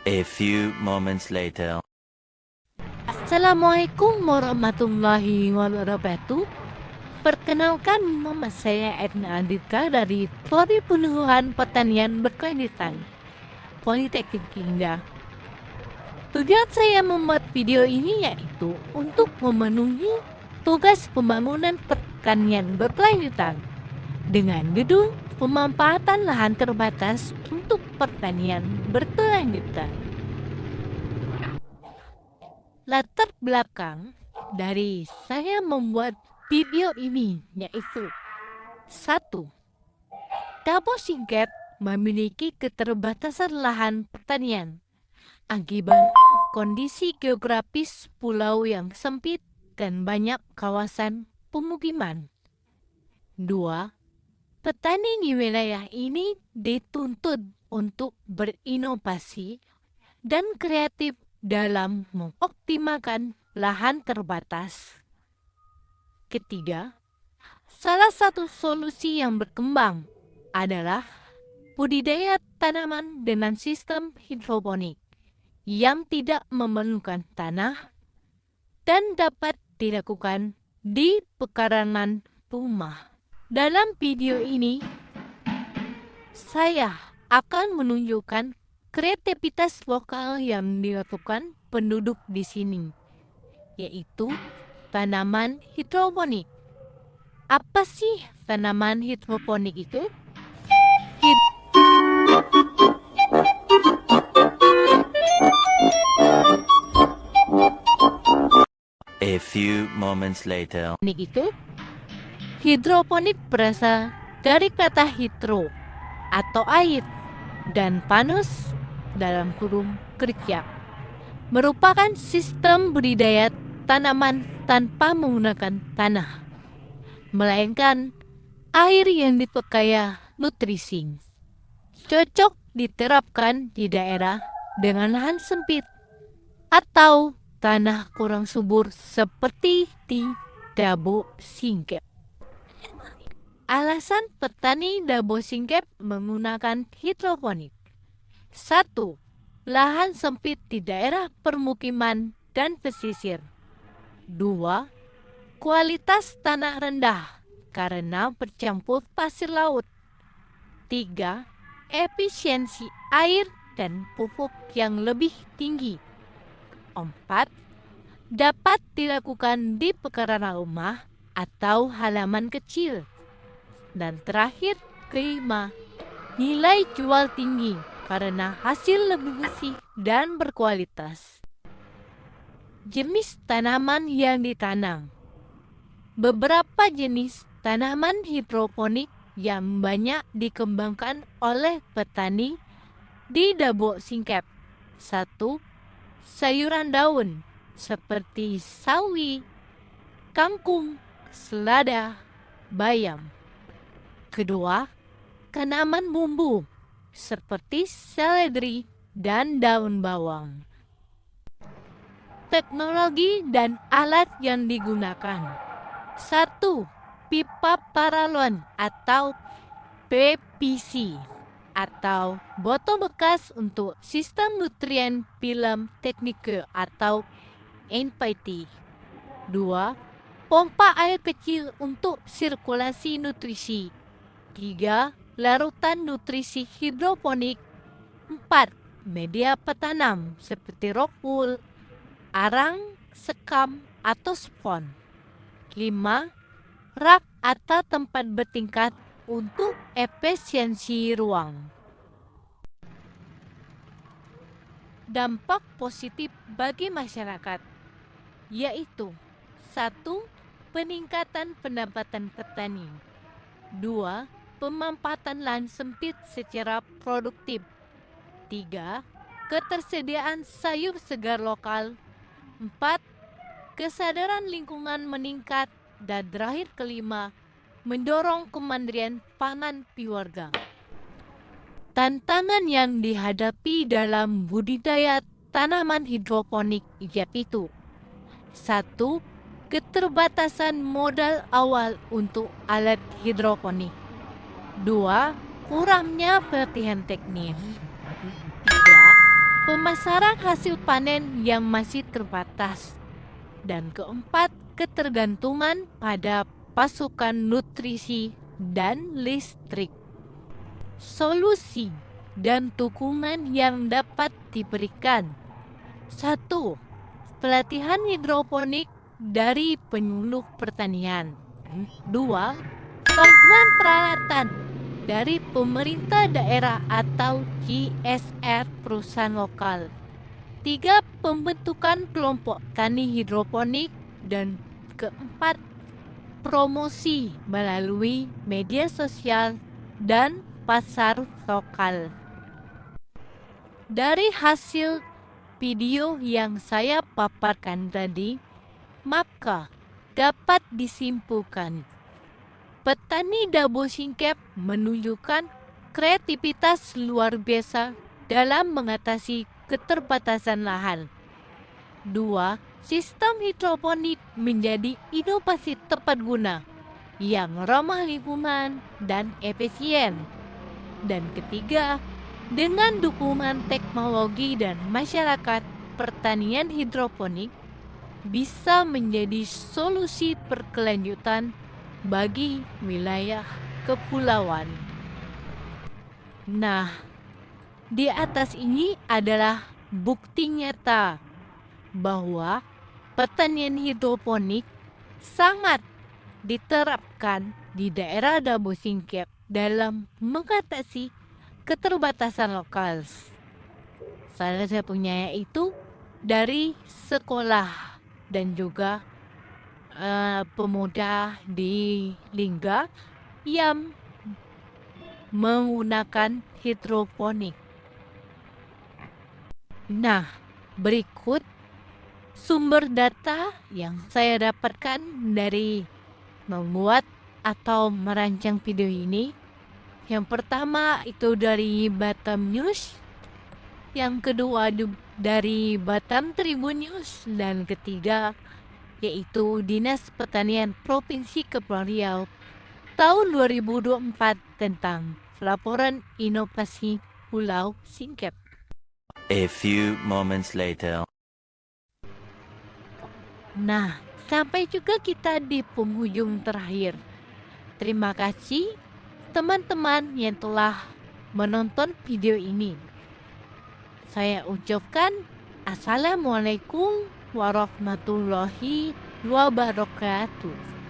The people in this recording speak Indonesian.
A few moments later. Assalamualaikum warahmatullahi wabarakatuh. Perkenalkan, nama saya Edna Andika dari Prodi Penangguhan Pertanian Berkelanjutan Politeknik Indah. Tujuan saya membuat video ini yaitu untuk memenuhi tugas pembangunan pertanian berkelanjutan dengan gedung pemanfaatan lahan terbatas untuk pertanian berkelanjutan. Latar belakang dari saya membuat video ini yaitu 1. Dabo Singkep memiliki keterbatasan lahan pertanian akibat kondisi geografis pulau yang sempit dan banyak kawasan pemukiman. 2. Petani di wilayah ini dituntut untuk berinovasi dan kreatif dalam mengoptimalkan lahan terbatas. Ketiga, salah satu solusi yang berkembang adalah budidaya tanaman dengan sistem hidroponik yang tidak memerlukan tanah dan dapat dilakukan di pekarangan rumah. Dalam video ini, saya akan menunjukkan kreativitas lokal yang dilakukan penduduk di sini, yaitu tanaman hidroponik. Apa sih tanaman hidroponik itu? A few moments later. Hidroponik berasal dari kata hidro atau air dan panas dalam kurung kerja. Merupakan sistem budidaya tanaman tanpa menggunakan tanah, melainkan air yang dipekaya nutrisi. Cocok diterapkan di daerah dengan lahan sempit atau tanah kurang subur seperti di Dabo Singkep. Alasan petani Dabo Singkep menggunakan hidroponik. 1. Lahan sempit di daerah permukiman dan pesisir. 2. Kualitas tanah rendah karena bercampur pasir laut. 3. Efisiensi air dan pupuk yang lebih tinggi. 4. Dapat dilakukan di pekarangan rumah atau halaman kecil. Dan terakhir, 5. Nilai jual tinggi karena hasil lebih bersih dan berkualitas. Jenis tanaman yang ditanam. Beberapa jenis tanaman hidroponik yang banyak dikembangkan oleh petani di Dabo Singkep. 1. Sayuran daun seperti sawi, kangkung, selada, bayam. Kedua, tanaman bumbu seperti seledri dan daun bawang. Teknologi dan alat yang digunakan. 1. Pipa paralon atau PVC atau botol bekas untuk sistem nutrien film teknike atau NPT. 2. Pompa air kecil untuk sirkulasi nutrisi. 3. Larutan nutrisi hidroponik. 4. Media petanam seperti rock wool, arang, sekam, atau spon. 5. Rak atau tempat bertingkat untuk efisiensi ruang. Dampak positif bagi masyarakat yaitu 1. Peningkatan pendapatan petani. 2. Pemanfaatan lahan sempit secara produktif. 3. Ketersediaan sayur segar lokal. 4. Kesadaran lingkungan meningkat. Dan terakhir 5. Mendorong kemandirian pangan keluarga. Tantangan yang dihadapi dalam budidaya tanaman hidroponik yaitu 1. Keterbatasan modal awal untuk alat hidroponik. 2. Kurangnya pelatihan teknis. 3. pemasaran hasil panen yang masih terbatas. Dan keempat, ketergantungan pada pasokan nutrisi dan listrik. Solusi dan dukungan yang dapat diberikan. 1. Pelatihan hidroponik dari penyuluh pertanian. 2. Bantuan peralatan dari pemerintah daerah atau CSR perusahaan lokal. 3. Pembentukan kelompok tani hidroponik. Dan keempat, promosi melalui media sosial dan pasar lokal. Dari hasil video yang saya paparkan tadi, maka dapat disimpulkan petani Dabo Singkep menunjukkan kreativitas luar biasa dalam mengatasi keterbatasan lahan. 2. Sistem hidroponik menjadi inovasi tepat guna yang ramah lingkungan dan efisien. Dan ketiga, dengan dukungan teknologi dan masyarakat, pertanian hidroponik bisa menjadi solusi berkelanjutan bagi wilayah kepulauan. Nah, di atas ini adalah bukti nyata bahwa pertanian hidroponik sangat diterapkan di daerah Dabo Singkep dalam mengatasi keterbatasan lokal. Salah satunya yaitu dari sekolah dan juga pemuda di Lingga yang menggunakan hidroponik. Nah, berikut sumber data yang saya dapatkan dari membuat atau merancang video ini. Yang pertama itu dari Batam News, yang kedua dari Batam Tribun News, dan ketiga yaitu Dinas Pertanian Provinsi Kepulauan Riau tahun 2024 tentang laporan inovasi Pulau Singkep. A few moments later. Nah, sampai juga kita di penghujung terakhir. Terima kasih teman-teman yang telah menonton video ini. Saya ucapkan Assalamualaikum warahmatullahi wabarakatuh.